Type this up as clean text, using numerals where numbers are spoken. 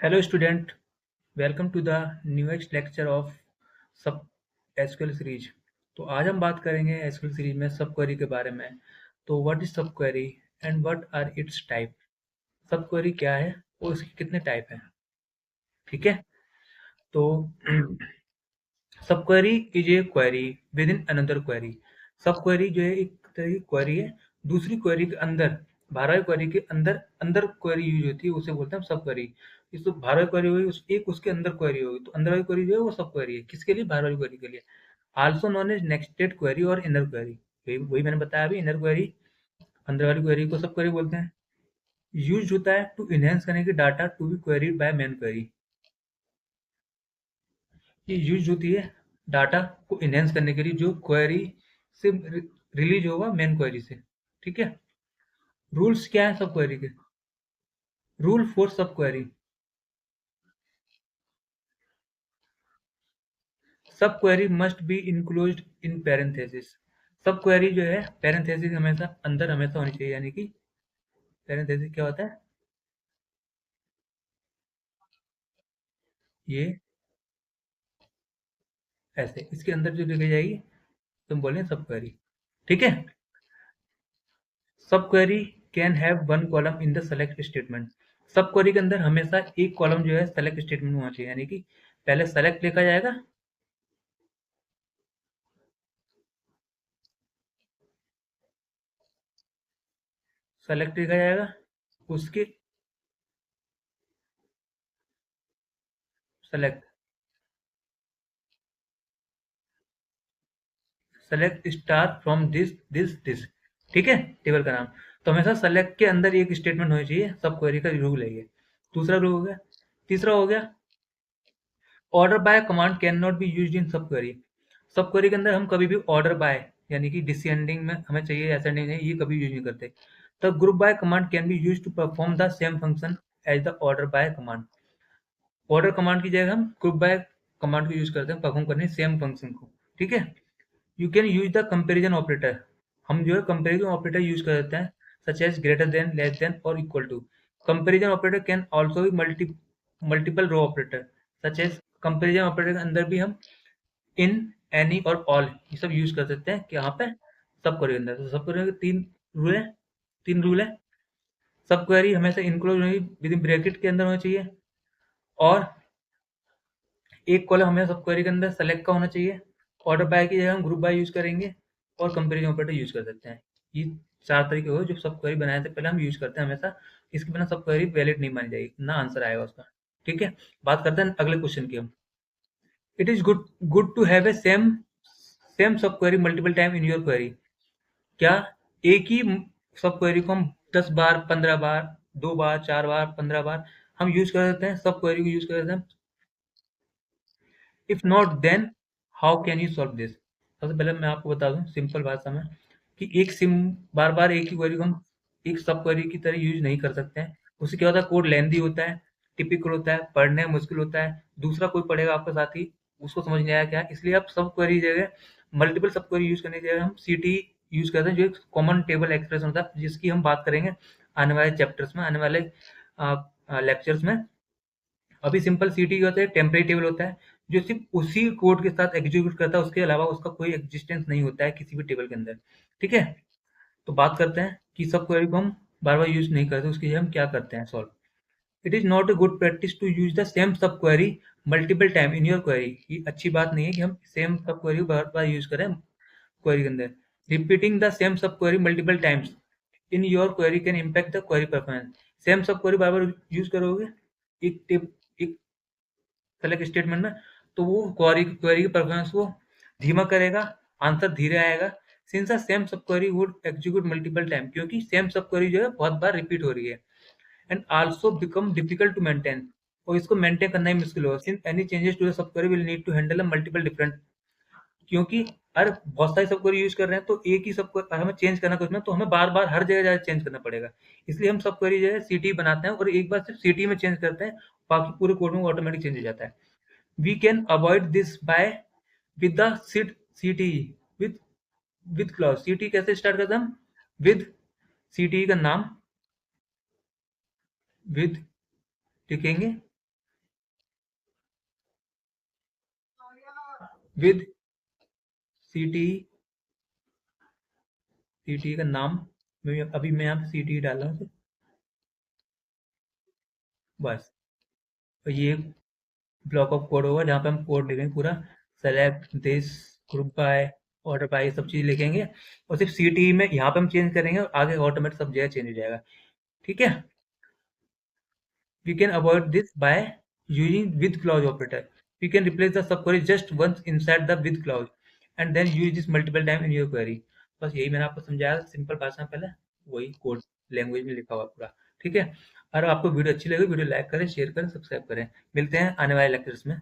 Hello student, welcome to the newest lecture of सब SQL series. तो आज हम बात करेंगे एसक्यूएल सीरीज में सब क्वेरी के बारे में। तो what is subquery and what are its type. Subquery क्या है और उसके कितने टाइप हैं, ठीक है। तो सब query is a query with in another query. सब क्वेरी जो है एक तरह की क्वेरी है दूसरी क्वेरी के अंदर। 12 क्वेरी के अंदर अंदर क्वेरी यूज होती है, उसे बोलते हैं सब क्वेरी। इस तो 12 क्वेरी हुई एक उसके अंदर क्वेरी होगी, तो अंदर वाली क्वेरी जो है वो सब क्वेरी है। किसके लिए? 12 वाली क्वेरी के लिए। Also known as nested query और इनर क्वेरी। वही वही मैंने बताया अभी, इनर क्वेरी अंदर वाली क्वेरी को सब क्वेरी बोलते हैं। यूज होता है टू इनहेंस करने की data to be queried by main query. ये यूज होती है डाटा को इनहेंस करने के लिए जो क्वेरी से रिलीज होगा मेन क्वेरी से, ठीक है। रूल्स क्या है सब क्वेरी के? रूल फॉर सब क्वेरी। सब query must be enclosed in parenthesis. सब क्वेरी जो है पैरेंथेसिस हमेशा अंदर हमेशा होनी चाहिए, यानी कि पैरेंथेसिस क्या होता है? ये ऐसे इसके अंदर जो लिखी जाएगी तुम बोले सब क्वेरी, ठीक है। सब query can have one column in the select statement. सब क्वेरी के अंदर हमेशा एक कॉलम जो है सेलेक्ट स्टेटमेंट में होना चाहिए, यानी कि पहले सेलेक्ट लिखा जाएगा। सेलेक्ट लिखा जाएगा उसके select select star from this, ठीक है, टेबल का नाम। तो हमेशा सेलेक्ट के अंदर एक स्टेटमेंट होनी चाहिए, सब क्वेरी का रूल है ये। दूसरा रूल हो गया। तीसरा हो गया, order by command can not be used in सब क्वेरी। सब क्वेरी के अंदर हम कभी भी ऑर्डर बाय यानी कि डिसेंडिंग में हमें चाहिए, असेंडिंग नहीं, ये कभी यूज नहीं करते। तो group by command can be use to perform the same function as the order by command. Order command की जगह हम ग्रुप बाय कमांड को यूज करते हैं परफॉर्म करने सेम फंक्शन को, ठीक है। You can use the comparison operator. हम जो है कंपेरिजन ऑपरेटर यूज कर देते हैं, such as greater than, less than और equal to. Comparison operator can also be multiple row operator, such as comparison operator के अंदर भी हम इन, एनी और ऑल ये सब यूज कर सकते हैं कि यहाँ पे सब क्वेरी के अंदर। तो सब क्वेरी के तीन रूल है। सब क्वेरी हमेशा इंक्लूड होगी विद इन ब्रैकेट के अंदर होना चाहिए, और एक कॉलम हमें सब क्वेरी के अंदर सेलेक्ट का होना चाहिए। ऑर्डर बाय की जगह हम ग्रुप बाय यूज करेंगे, और कंपेरिजन ऑपरेटर यूज कर सकते हैं। ये चार तरीके हो जो सब क्वेरी बनाने से पहले हम यूज करते हैं हमेशा। इसके बिना सब क्वेरी वैलिड नहीं मानी जाएगी, ना आंसर आएगा उसका, ठीक है। बात करते हैं अगले क्वेश्चन की हम। It is good to have a same sub query multiple time in your query. क्या एक ही सब क्वेरी को हम 10 बार, 15 बार, 2 बार, 4 बार, 15 बार हम यूज कर सकते हैं? सब क्वेरी को यूज कर सकते हैं? If not then how can you solve this. सबसे पहले मैं आपको बता दूं सिंपल भाषा में कि एक सिम बार बार एक ही क्वेरी को हम एक सब क्वेरी की तरह यूज नहीं कर सकते हैं। उससे क्या होता है, कोड लेंदी होता है, टिपिकल होता है, पढ़ने में मुश्किल होता है। दूसरा कोई पढ़ेगा आपका साथी, उसको समझ नहीं आया क्या है। इसलिए आप सब क्वेरी जगह मल्टीपल सब क्वेरी यूज करने की जगह हम सीटी यूज करते हैं, जो एक कॉमन टेबल एक्सप्रेशन होता है, जिसकी हम बात करेंगे आने वाले चैप्टर्स में, आने वाले लेक्चर्स में। अभी सिंपल सीटी होता है, टेम्परेरी टेबल होता है, जो सिर्फ उसी कोड के साथ एग्जीक्यूट करता है, उसके अलावा उसका कोई एग्जिस्टेंस नहीं होता है किसी भी टेबल के अंदर, ठीक है। तो बात करते हैं कि सब क्वेरी को हम बार बार यूज नहीं करते, उसके लिए हम क्या करते हैं solve. It is not a good practice to use the same sub query multiple time in your query. ये अच्छी बात नहीं है कि हम सेम सब क्वेरी को बार बार यूज करें क्वेरी के अंदर। Repeating the same sub query multiple times in your query can impact the query performance. Same sub query bar bar use करोगे एक सेलेक्ट स्टेटमेंट में, तो वो क्वेरी क्वेरी की परफॉर्मेंस को धीमा करेगा, आंसर धीरे आएगा। Since the same sub query would execute multiple time, क्योंकि सेम सब क्वेरी जो है बहुत बार रिपीट हो रही है। And also become difficult to maintain, और इसको मेंटेन करना ही मुश्किल होगा। Since any changes to the sub query will need to handle a multiple different, क्योंकि अरे बहुत सारे सब क्वेरी यूज कर रहे हैं, तो एक ही सब क्वेरी हमें चेंज करना कुछ में, तो हमें बार बार हर जगह जाकर चेंज करना पड़ेगा। इसलिए हम सब क्वेरी जो है सीटी बनाते हैं, और एक बार सिर्फ सीटी में चेंज करते हैं, बाकी पूरे कोड में ऑटोमेटिक चेंज हो जाता है। We can avoid this by with the CTE with clause। CTE कैसे स्टार्ट करते हैं हम? with CTE का नाम with लिखेंगे, विद CTE का नाम, अभी मैं यहाँ पे CTE डाल रहा हूँ, बस। तो ये ब्लॉक ऑफ कोड होगा जहाँ पे हम कोड लिखेंगे पूरा, select this, group by, order by, सब चीज़ लिखेंगे, और सिर्फ CTE में यहाँ पे हम चेंज करेंगे और आगे ऑटोमेटिक सब जगह चेंज हो जाएगा। ठीक है। We can avoid this by using with clause operator. We can replace the subquery just once inside the with clause and then use this multiple time in your query. बस यही मैंने आपको समझाया सिंपल भाषा में, पहले वही कोड लैंग्वेज में लिखा हुआ पूरा। ठीक है। अगर आपको वीडियो अच्छी लगी, वीडियो लाइक करें, शेयर करें, सब्सक्राइब करें। मिलते हैं आने वाले लेक्चर्स में।